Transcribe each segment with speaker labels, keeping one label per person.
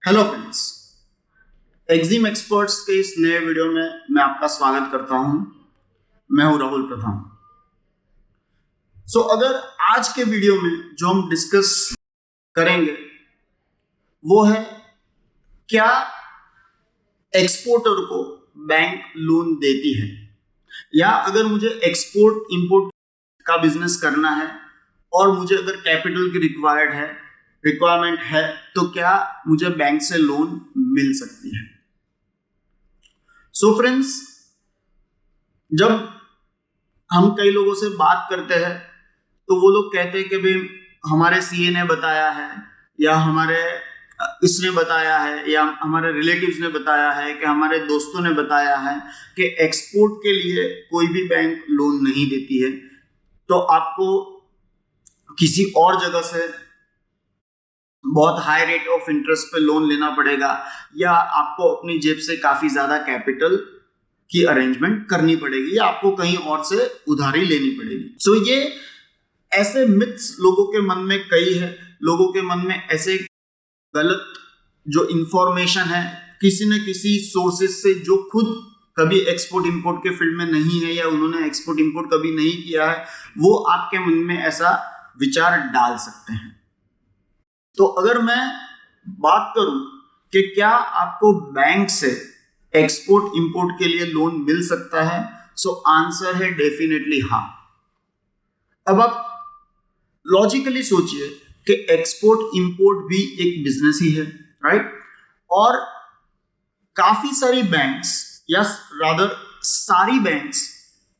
Speaker 1: Hello friends, Exim experts के इस नए वीडियो में मैं आपका स्वागत करता हूं। मैं हूं राहुल प्रधान। अगर आज के वीडियो में जो हम डिस्कस करेंगे वो है क्या एक्सपोर्टर को बैंक लोन देती है, या अगर मुझे एक्सपोर्ट इंपोर्ट का बिजनेस करना है और मुझे अगर कैपिटल की रिक्वायरमेंट है तो क्या मुझे बैंक से लोन मिल सकती है। फ्रेंड्स, जब हम कई लोगों से बात करते हैं तो वो लोग कहते हैं कि भाई हमारे सीए ने बताया है, या हमारे इसने बताया है, या हमारे रिलेटिव्स ने बताया है, कि हमारे दोस्तों ने बताया है कि एक्सपोर्ट के लिए कोई भी बैंक लोन नहीं देती है, तो आपको किसी और जगह से बहुत हाई रेट ऑफ इंटरेस्ट पे लोन लेना पड़ेगा, या आपको अपनी जेब से काफी ज्यादा कैपिटल की अरेंजमेंट करनी पड़ेगी, या आपको कहीं और से उधारी लेनी पड़ेगी। ये ऐसे मिथ्स लोगों के मन में कई है। लोगों के मन में ऐसे गलत जो इंफॉर्मेशन है किसी न किसी सोर्सेस से, जो खुद कभी एक्सपोर्ट इंपोर्ट के फील्ड में नहीं है या उन्होंने एक्सपोर्ट इंपोर्ट कभी नहीं किया है, वो आपके मन में ऐसा विचार डाल सकते हैं। तो अगर मैं बात करूं कि क्या आपको बैंक से एक्सपोर्ट इंपोर्ट के लिए लोन मिल सकता है, आंसर है डेफिनेटली हाँ। अब आप लॉजिकली सोचिए कि एक्सपोर्ट इंपोर्ट भी एक बिजनेस ही है, राइट? और काफी सारी बैंक्स, या रादर सारी बैंक्स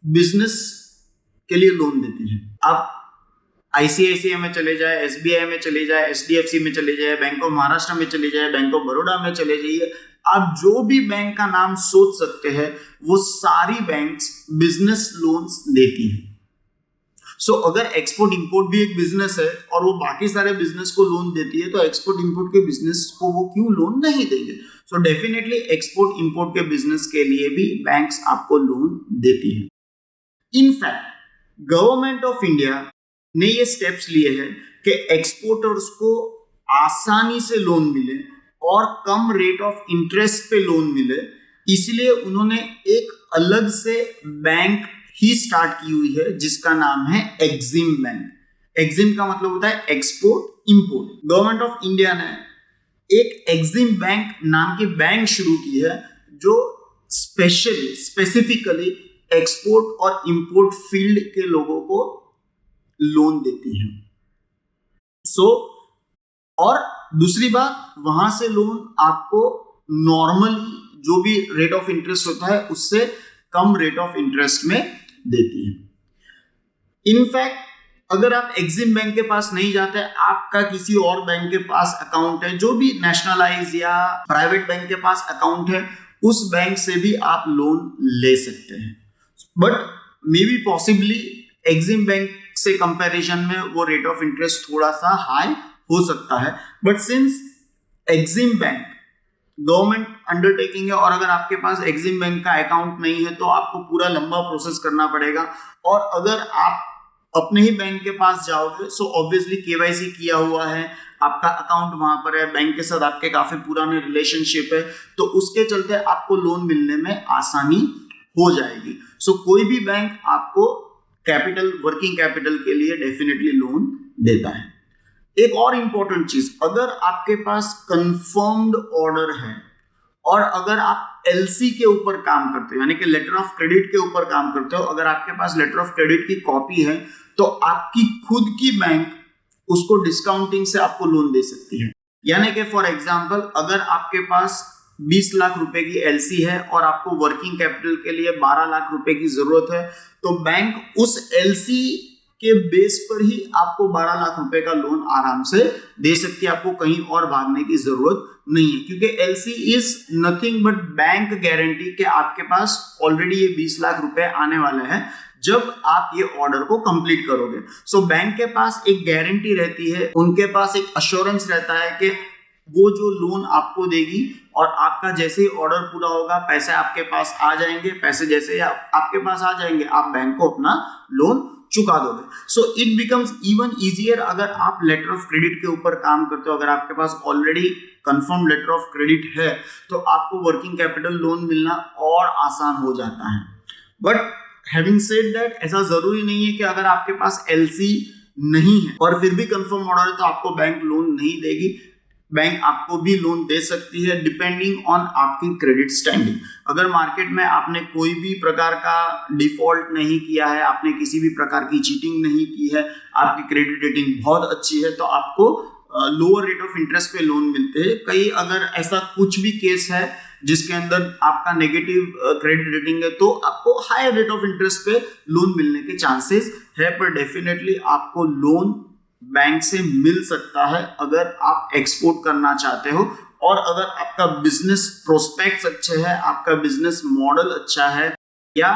Speaker 1: बिजनेस के लिए लोन देती हैं। आप आईसीआईसीआई में चले जाए, एसबीआई में चले जाए, एचडीएफसी में चले जाए, बैंक ऑफ महाराष्ट्र में चले जाए, बैंक ऑफ बड़ौदा में चले जाइए, आप जो भी बैंक का नाम सोच सकते हैं वो सारी बैंक्स बिजनेस लोन्स देती हैं। अगर एक्सपोर्ट इंपोर्ट भी एक बिजनेस है और वो बाकी सारे बिजनेस को लोन देती है, तो एक्सपोर्ट इंपोर्ट के बिजनेस को वो क्यों लोन नहीं देंगे? डेफिनेटली एक्सपोर्ट इंपोर्ट के बिजनेस के लिए भी बैंक्स आपको लोन देती है। इनफैक्ट गवर्नमेंट ऑफ इंडिया ने ये स्टेप्स लिए हैं कि एक्सपोर्टर्स को आसानी से लोन मिले और कम रेट ऑफ इंटरेस्ट पे लोन मिले, इसलिए उन्होंने एक अलग से बैंक ही स्टार्ट की हुई है जिसका नाम है एक्जिम बैंक। एक्जिम का मतलब होता है export import. Government of India ने एक एक्जिम बैंक नाम की बैंक शुरू की है जो स्पेसिफिकली एक्सपोर्ट और इंपोर्ट फील्ड के लोगों को लोन देती है। और दूसरी बात, वहां से लोन आपको नॉर्मली जो भी रेट ऑफ इंटरेस्ट होता है उससे कम रेट ऑफ इंटरेस्ट में देती है। इनफैक्ट अगर आप एक्जिम बैंक के पास नहीं जाते, आपका किसी और बैंक के पास अकाउंट है, जो भी नेशनलाइज या प्राइवेट बैंक के पास अकाउंट है, उस बैंक से भी आप लोन ले सकते हैं। But maybe possibly EXIM bank से कंपैरिजन में वो रेट ऑफ इंटरेस्ट थोड़ा सा हाई हो सकता है, but since EXIM bank government undertaking है और अगर आपके पास एक्जिम बैंक का अकाउंट नहीं है तो आपको पूरा लंबा प्रोसेस करना पड़ेगा। और अगर आप अपने ही बैंक के पास जाओगे, ऑब्वियसली केवाईसी किया हुआ है, आपका अकाउंट वहां पर है, बैंक के साथ आपके काफी पुराने रिलेशनशिप है, तो उसके चलते आपको लोन मिलने में आसानी हो जाएगी। कोई भी बैंक आपको कैपिटल, वर्किंग कैपिटल के लिए डेफिनेटली लोन देता है। एक और इंपॉर्टेंट चीज, अगर आपके पास कंफर्म्ड ऑर्डर है और अगर आप एलसी के ऊपर काम करते हो, यानी कि लेटर ऑफ क्रेडिट के ऊपर काम करते हो, अगर आपके पास लेटर ऑफ क्रेडिट की कॉपी है तो आपकी खुद की बैंक उसको डिस्काउंटिंग से आपको लोन दे सकती है। यानी कि फॉर एग्जांपल, अगर आपके पास 20 लाख रुपए की एलसी है और आपको वर्किंग कैपिटल के लिए 12 लाख रुपए की जरूरत है, तो बैंक उस एलसी के बेस पर ही आपको 12 लाख रुपए का लोन आराम से दे सकती है। आपको कहीं और भागने की जरूरत नहीं है, क्योंकि LC is nothing but bank guarantee कि आपके पास ऑलरेडी ये 20 लाख रुपए आने वाले हैं जब आप ये ऑर्डर को कंप्लीट करोगे। बैंक के पास एक गारंटी रहती है, उनके पास एक अश्योरेंस रहता है कि वो जो लोन आपको देगी और आपका जैसे ही ऑर्डर पूरा होगा पैसे आपके पास आ जाएंगे, पैसे जैसे ही आपके पास आ जाएंगे आप बैंक को अपना लोन चुका दोगे। So it becomes even easier अगर आप लेटर ऑफ क्रेडिट के ऊपर काम करते हो। अगर आपके पास already confirm letter of credit है तो आपको वर्किंग कैपिटल लोन मिलना और आसान हो जाता है। बट हैविंग सेड दैट, ऐसा जरूरी नहीं है कि अगर आपके पास एलसी नहीं है और फिर भी कंफर्म ऑर्डर है तो आपको बैंक लोन नहीं देगी। बैंक आपको भी लोन दे सकती है डिपेंडिंग ऑन आपकी क्रेडिट स्टैंडिंग। अगर मार्केट में आपने कोई भी प्रकार का डिफॉल्ट नहीं किया है, आपने किसी भी प्रकार की चीटिंग नहीं की है, आपकी क्रेडिट रेटिंग बहुत अच्छी है, तो आपको लोअर रेट ऑफ इंटरेस्ट पे लोन मिलते हैं। कई अगर ऐसा कुछ भी केस है जिसके अंदर आपका नेगेटिव क्रेडिट रेटिंग है तो आपको हायर रेट ऑफ इंटरेस्ट पे लोन मिलने के चांसेस है। पर डेफिनेटली आपको लोन बैंक से मिल सकता है अगर आप एक्सपोर्ट करना चाहते हो और अगर आपका बिजनेस प्रोस्पेक्ट्स अच्छे हैं, आपका बिजनेस मॉडल अच्छा है, या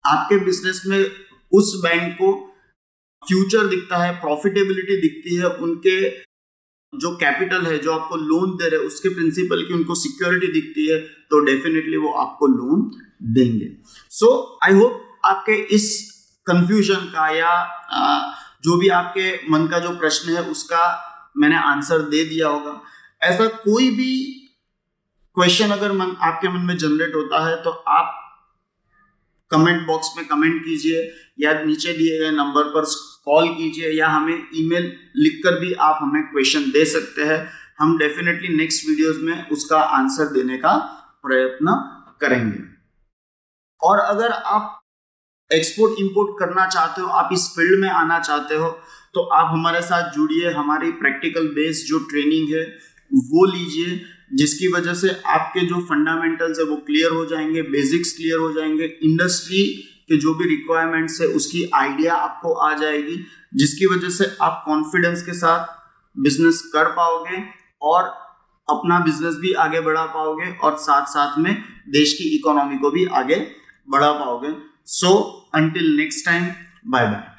Speaker 1: आपके बिजनेस में उस बैंक को फ्यूचर दिखता है, प्रॉफिटेबिलिटी दिखती है, उनके जो कैपिटल है जो आपको लोन दे रहे हैं उसके प्रिंसिपल की उनको सिक्योरिटी दिखती है, तो डेफिनेटली वो आपको लोन देंगे। सो आई होप आपके इस कंफ्यूजन का या जो भी आपके मन का जो प्रश्न है उसका मैंने आंसर दे दिया होगा। ऐसा कोई भी क्वेश्चन अगर आपके मन में जनरेट होता है तो आप कमेंट बॉक्स में कमेंट कीजिए या नीचे दिए गए नंबर पर कॉल कीजिए या हमें ईमेल लिखकर भी आप हमें क्वेश्चन दे सकते हैं। हम डेफिनेटली नेक्स्ट वीडियोस में उसका आंसर देने का प्रयत्न करेंगे। और अगर आप एक्सपोर्ट इंपोर्ट करना चाहते हो, आप इस फील्ड में आना चाहते हो, तो आप हमारे साथ जुड़िए। हमारी प्रैक्टिकल बेस्ड जो ट्रेनिंग है वो लीजिए, जिसकी वजह से आपके जो फंडामेंटल्स है वो क्लियर हो जाएंगे, बेसिक्स क्लियर हो जाएंगे, इंडस्ट्री के जो भी रिक्वायरमेंट्स है उसकी आइडिया आपको आ जाएगी, जिसकी वजह से आप कॉन्फिडेंस के साथ बिजनेस कर पाओगे और अपना बिजनेस भी आगे बढ़ा पाओगे और साथ साथ में देश की इकोनॉमी को भी आगे बढ़ा पाओगे। So until next time, bye bye.